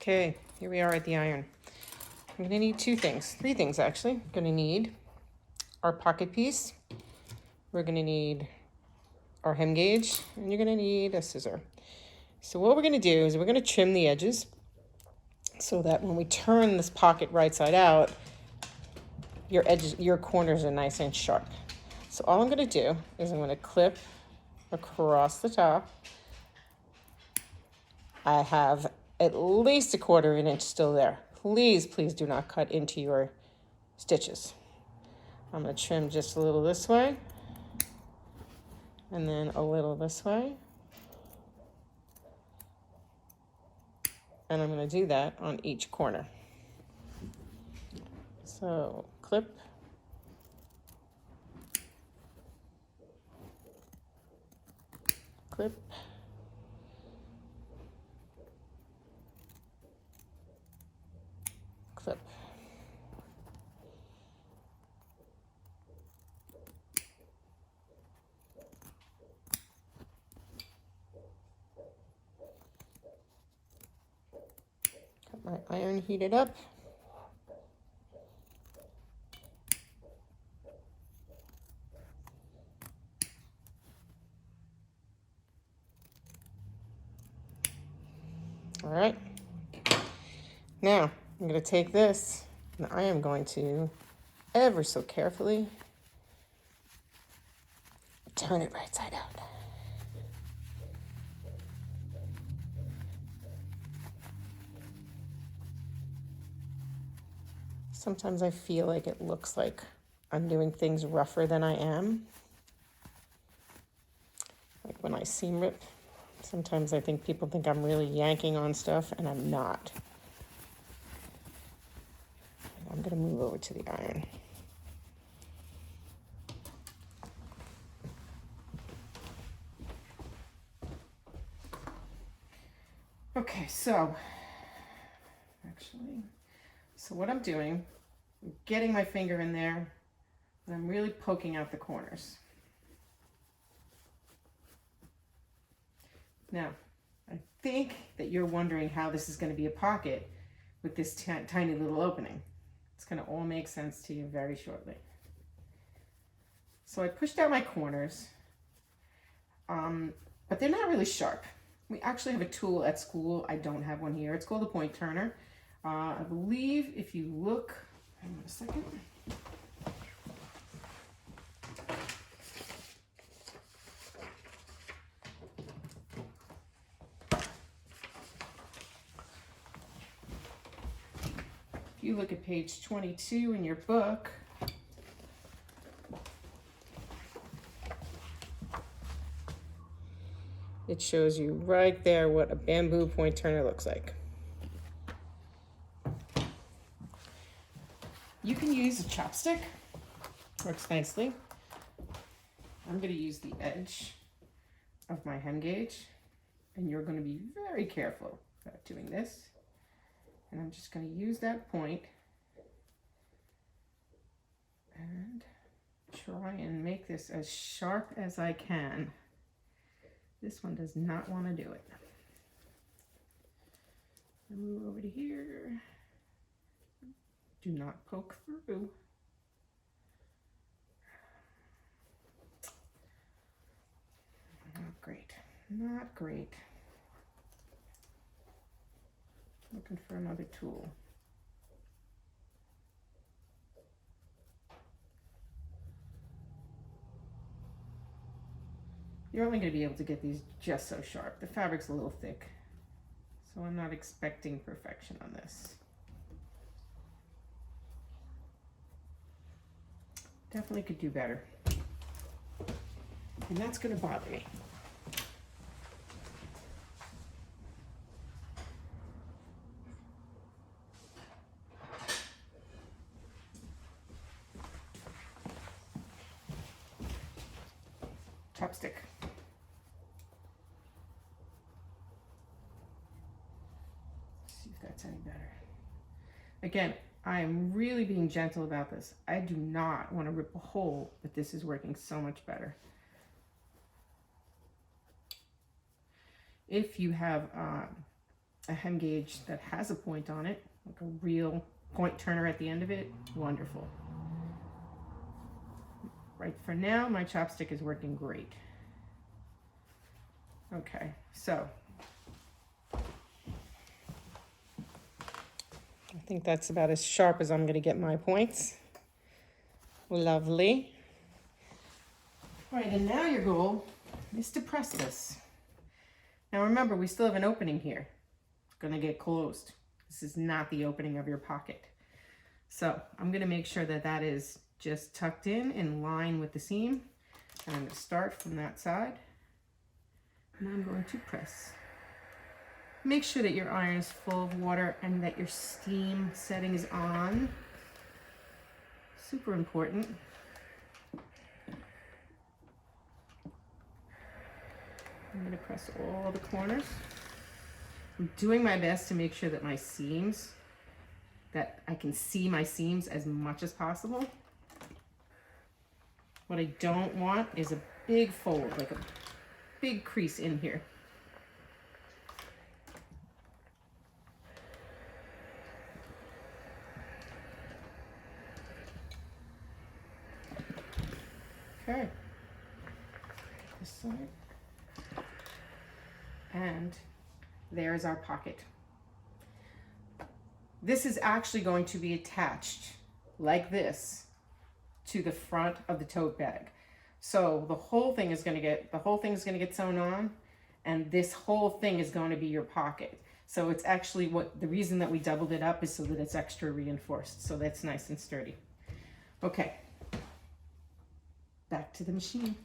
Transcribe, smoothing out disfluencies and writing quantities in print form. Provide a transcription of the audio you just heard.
Okay, here we are at the iron. I'm gonna need three things actually. I'm gonna need our pocket piece. We're gonna need our hem gauge, and you're gonna need a scissor. So what we're gonna do is we're gonna trim the edges so that when we turn this pocket right side out, your corners are nice and sharp. So all I'm gonna do is I'm gonna clip across the top. I have at least 1/4 of an inch still there. Please do not cut into your stitches. I'm going to trim just a little this way and then a little this way. And I'm going to do that on each corner. So clip, clip, clip. Got my iron heated up. All right. Now I'm going to take this and I am going to ever so carefully turn it right side out. Sometimes I feel like it looks like I'm doing things rougher than I am. Like when I seam rip, sometimes I think people think I'm really yanking on stuff, and I'm not. I'm gonna move over to the iron. Okay, so what I'm doing, I'm getting my finger in there, and I'm really poking out the corners. Now, I think that you're wondering how this is going to be a pocket with this tiny little opening. It's going to all make sense to you very shortly. So I pushed out my corners, but they're not really sharp. We actually have a tool at school. I don't have one here. It's called a point turner. I believe if you look, hang on a second. If you look at page 22 in your book, it shows you right there what a bamboo point turner looks like. You can use a chopstick, works nicely. I'm going to use the edge of my hem gauge, and you're going to be very careful about doing this. And I'm just going to use that point and try and make this as sharp as I can. This one does not want to do it. I move over to here. Do not poke through. Not great. Not great. Looking for another tool. You're only going to be able to get these just so sharp. The fabric's a little thick, so I'm not expecting perfection on this. Definitely could do better. And that's going to bother me. Chopstick. Let's see if that's any better. Again, I'm really being gentle about this. I do not want to rip a hole, but this is working so much better. If you have a hem gauge that has a point on it, like a real point turner at the end of it, wonderful. Right for now, my chopstick is working great. Okay, so I think that's about as sharp as I'm going to get my points. Lovely. All right, and now your goal is to press this. Now remember, we still have an opening here. It's going to get closed. This is not the opening of your pocket. So I'm going to make sure that that is just tucked in line with the seam. And I'm going to start from that side. And I'm going to press. Make sure that your iron is full of water and that your steam setting is on. Super important. I'm going to press all the corners. I'm doing my best to make sure that my seams, that I can see my seams as much as possible. What I don't want is a big fold, like a big crease in here. Okay. This side. And there's our pocket. This is actually going to be attached like this to the front of the tote bag. So the whole thing is going to get sewn on, and this whole thing is going to be your pocket. So it's actually the reason that we doubled it up is so that it's extra reinforced. So that's nice and sturdy. Okay. Back to the machine.